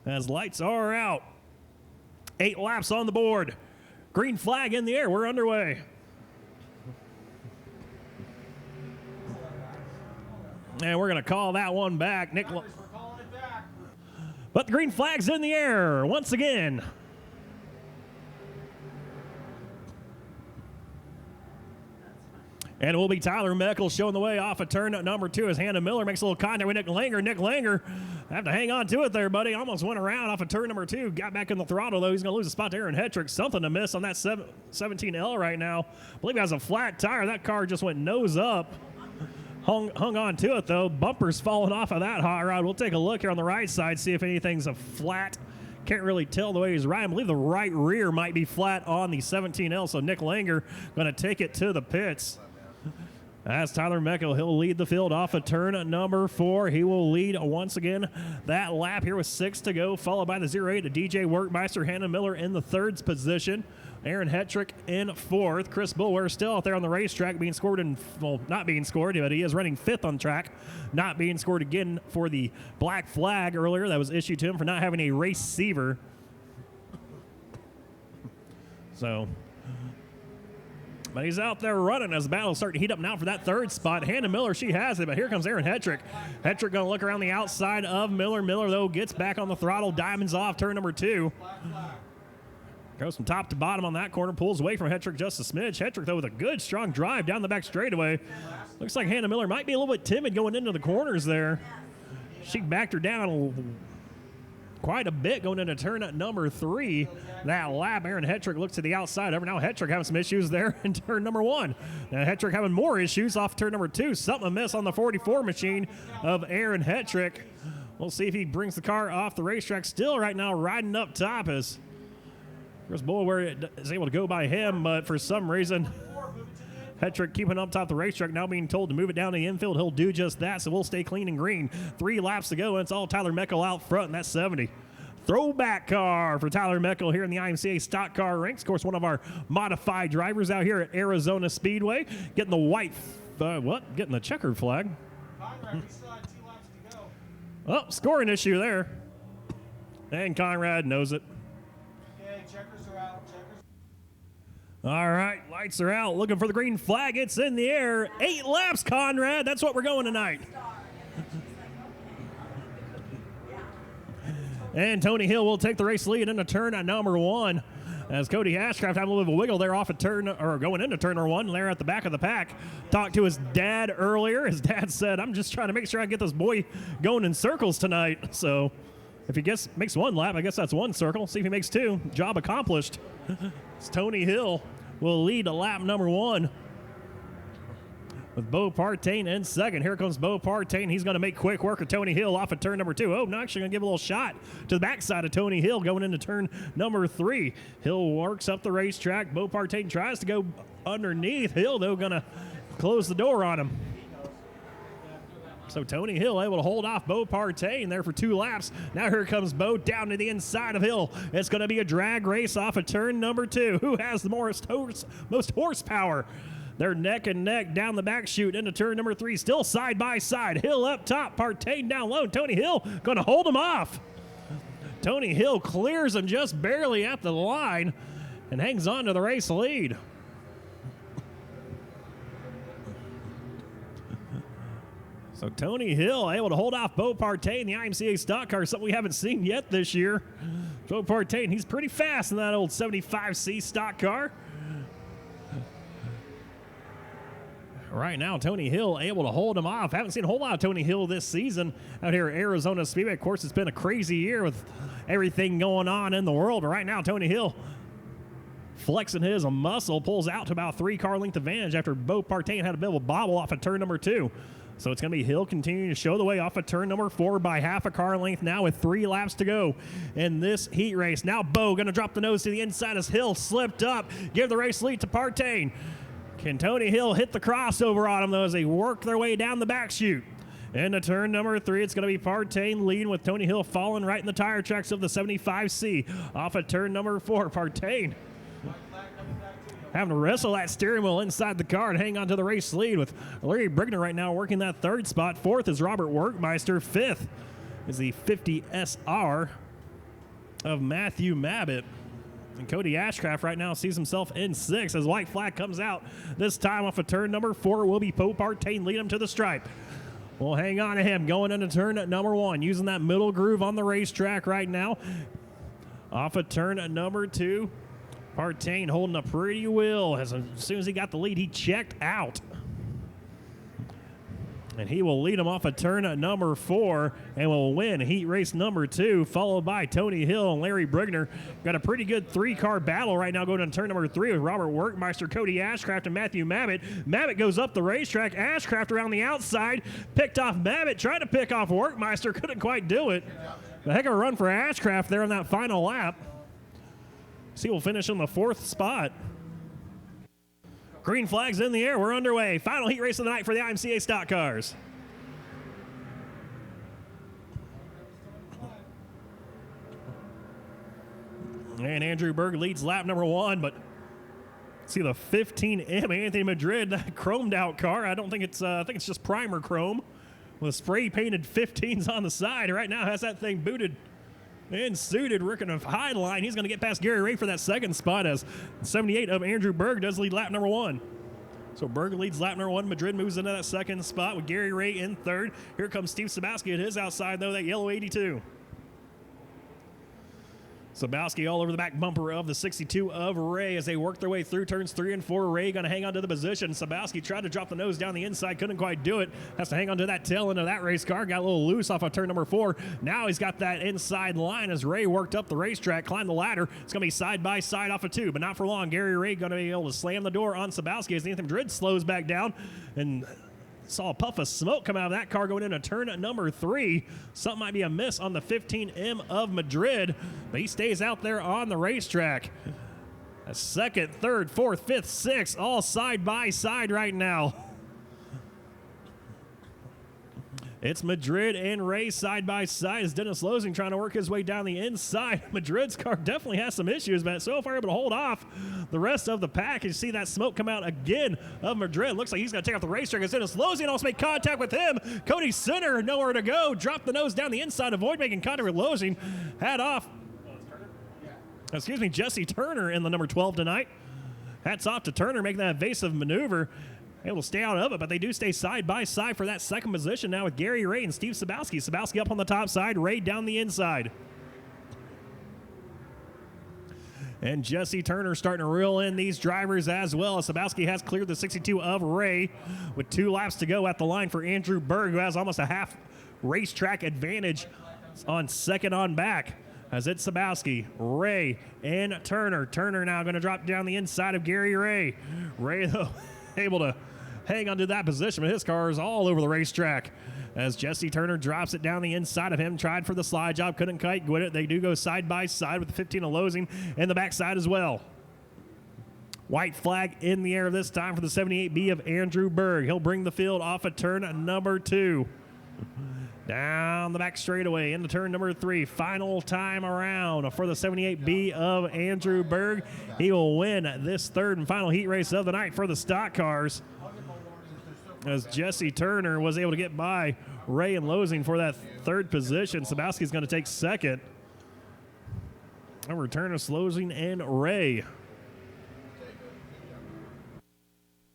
as lights are out. 8 laps on the board. Green flag in the air. We're underway. And we're going to call that one back. Nick. But the green flag's in the air once again. And it will be Tyler Meckel showing the way off of turn number 2 as Hannah Miller makes a little contact with Nick Langer. Nick Langer, have to hang on to it there, buddy. Almost went around off of turn number 2. Got back in the throttle, though. He's going to lose a spot to Aaron Hetrick. Something to miss on that 17L right now. I believe he has a flat tire. That car just went nose up. Hung on to it, though. Bumper's falling off of that hot rod. We'll take a look here on the right side, see if anything's a flat. Can't really tell the way he's riding. I believe the right rear might be flat on the 17L, so Nick Langer going to take it to the pits. As Tyler Meckel, he'll lead the field off of turn number 4. He will lead once again that lap here with 6 to go, followed by the 08 of DJ Workmeister. Hannah Miller in the 3rd position. Aaron Hetrick in 4th. Chris Bulwer still out there on the racetrack being scored in, well, not being scored, but he is running 5th on track. Not being scored again for the black flag earlier that was issued to him for not having a receiver. So... but he's out there running as the battle's starting to heat up now for that 3rd spot. Hannah Miller, she has it, but here comes Aaron Hetrick. Hetrick going to look around the outside of Miller. Miller, though, gets back on the throttle. Diamonds off turn number 2. Goes from top to bottom on that corner. Pulls away from Hetrick just a smidge. Hetrick, though, with a good, strong drive down the back straightaway. Looks like Hannah Miller might be a little bit timid going into the corners there. She backed her down quite a bit going into turn number 3. That lap, Aaron Hetrick looks to the outside. Over now, Hetrick having some issues there in turn number 1. Now, Hetrick having more issues off turn number 2. Something amiss on the 44 machine of Aaron Hetrick. We'll see if he brings the car off the racetrack. Still right now riding up top as Chris Bulwer is able to go by him, but for some reason, Hetrick keeping up top the racetrack, now being told to move it down to the infield. He'll do just that, so we'll stay clean and green. 3 laps to go, and it's all Tyler Meckel out front, and that's 70. Throwback car for Tyler Meckel here in the IMCA stock car ranks. Of course, one of our modified drivers out here at Arizona Speedway. Getting the white, getting the checkered flag. Conrad, we still have 2 laps to go. Oh, scoring issue there. And Conrad knows it. Okay, checkers are out. All right, lights are out. Looking for the green flag. It's in the air. 8 laps, Conrad. That's what we're going tonight. And Tony Hill will take the race lead into turn at number 1. As Cody Ashcraft having a little wiggle there off a turn, or going into turn number 1, there at the back of the pack. Talked to his dad earlier. His dad said, I'm just trying to make sure I get this boy going in circles tonight. So if he makes 1 lap, I guess that's 1 circle. See if he makes 2. Job accomplished. It's Tony Hill will lead to lap number 1. With Bo Partain in 2nd. Here comes Bo Partain. He's going to make quick work of Tony Hill off of turn number 2. Oh, no, actually going to give a little shot to the backside of Tony Hill going into turn number 3. Hill works up the racetrack. Bo Partain tries to go underneath. Hill, though, going to close the door on him. So Tony Hill able to hold off Bo Partain there for 2 laps. Now here comes Bo down to the inside of Hill. It's going to be a drag race off of turn number 2. Who has the most horsepower? They're neck and neck down the back chute into turn number 3. Still side by side. Hill up top, Partain down low. Tony Hill going to hold him off. Tony Hill clears him just barely at the line and hangs on to the race lead. So Tony Hill able to hold off Bo Partain, the IMCA stock car, something we haven't seen yet this year. Bo Partain, he's pretty fast in that old 75C stock car. Right now, Tony Hill able to hold him off. Haven't seen a whole lot of Tony Hill this season out here at Arizona Speedway. Of course, it's been a crazy year with everything going on in the world. But right now, Tony Hill flexing his muscle, pulls out to about 3 car length advantage after Bo Partain had a bit of a bobble off of turn number 2. So it's going to be Hill continuing to show the way off of turn number 4 by half a car length now with 3 laps to go in this heat race. Now Bo going to drop the nose to the inside as Hill slipped up. Give the race lead to Partain. Can Tony Hill hit the crossover on him, though, as they work their way down the back chute? Into turn number 3, it's going to be Partain leading with Tony Hill falling right in the tire tracks of the 75C. Off of turn number 4, Partain having to wrestle that steering wheel inside the car and hang on to the race lead with Larry Brigner right now working that 3rd spot. 4th is Robert Workmeister. 5th is the 50SR. of Matthew Mabbitt. And Cody Ashcraft right now sees himself in 6 as white flag comes out. This time off of turn number 4 will be Pope Artane lead him to the stripe. We'll hang on to him going into turn number 1, using that middle groove on the racetrack right now. Off of turn number 2, Artane holding a pretty wheel. As soon as he got the lead, he checked out. And he will lead him off of turn number 4 and will win heat race number 2, followed by Tony Hill and Larry Brigner. Got a pretty good 3-car battle right now going into turn number 3 with Robert Workmeister, Cody Ashcraft, and Matthew Mabbitt. Mabbitt goes up the racetrack. Ashcraft around the outside, picked off Mabbitt, tried to pick off Workmeister, couldn't quite do it. A heck of a run for Ashcraft there on that final lap. So he will finish in the 4th spot. Green flags in the air. We're underway. Final heat race of the night for the IMCA stock cars. And Andrew Berg leads lap number 1, but see the 15M Anthony Madrid, that chromed out car. I don't think it's, I think it's just primer chrome with spray painted 15s on the side. Right now has that thing booted and suited, working a high line. He's going to get past Gary Ray for that 2nd spot as 78 of Andrew Berg does lead lap number 1. So Berg leads lap number 1. Madrid moves into that 2nd spot with Gary Ray in 3rd. Here comes Steve Sabowski at his outside, though, that yellow 82. Sabowski all over the back bumper of the 62 of Ray as they work their way through turns 3 and 4. Ray going to hang on to the position. Sabowski tried to drop the nose down the inside, couldn't quite do it. Has to hang on to that tail end of that race car. Got a little loose off of turn number 4. Now he's got that inside line as Ray worked up the racetrack, climbed the ladder. It's going to be side by side off of 2, but not for long. Gary Ray going to be able to slam the door on Sabowski as Nathan Madrid slows back down, and saw a puff of smoke come out of that car going into turn number 3. Something might be amiss on the 15M of Madrid, but he stays out there on the racetrack. A 2nd, 3rd, 4th, 5th, 6th, all side by side right now. It's Madrid and Ray side by side as Dennis Losing trying to work his way down the inside. Madrid's car definitely has some issues, but so far able to hold off the rest of the pack. You see that smoke come out again of Madrid. Looks like he's going to take off the racetrack as Dennis Losing almost make contact with him. Cody Center nowhere to go. Dropped the nose down the inside. Avoid making contact with Losing. Hat off. Excuse me, Jesse Turner in the number 12 tonight. Hats off to Turner making that evasive maneuver. Able to stay out of it, but they do stay side by side for that 2nd position now with Gary Ray and Steve Sabowski. Sabowski up on the top side, Ray down the inside. And Jesse Turner starting to reel in these drivers as well. Sabowski has cleared the 62 of Ray with 2 laps to go at the line for Andrew Berg, who has almost a half racetrack advantage on 2nd on back. As it's Sabowski, Ray, and Turner. Turner now going to drop down the inside of Gary Ray. Ray, though, able to hang onto that position, but his car is all over the racetrack as Jesse Turner drops it down the inside of him. Tried for the slide job, couldn't quite get it. They do go side by side with the 15 of Losing and the backside as well. White flag in the air this time for the 78B of Andrew Berg. He'll bring the field off of turn number 2. Down the back straightaway into turn number 3. Final time around for the 78B of Andrew Berg. He will win this 3rd and final heat race of the night for the stock cars, as Jesse Turner was able to get by Ray and Losing for that 3rd position. Sabowski's going to take 2nd. Over Turner, Losing, and Ray.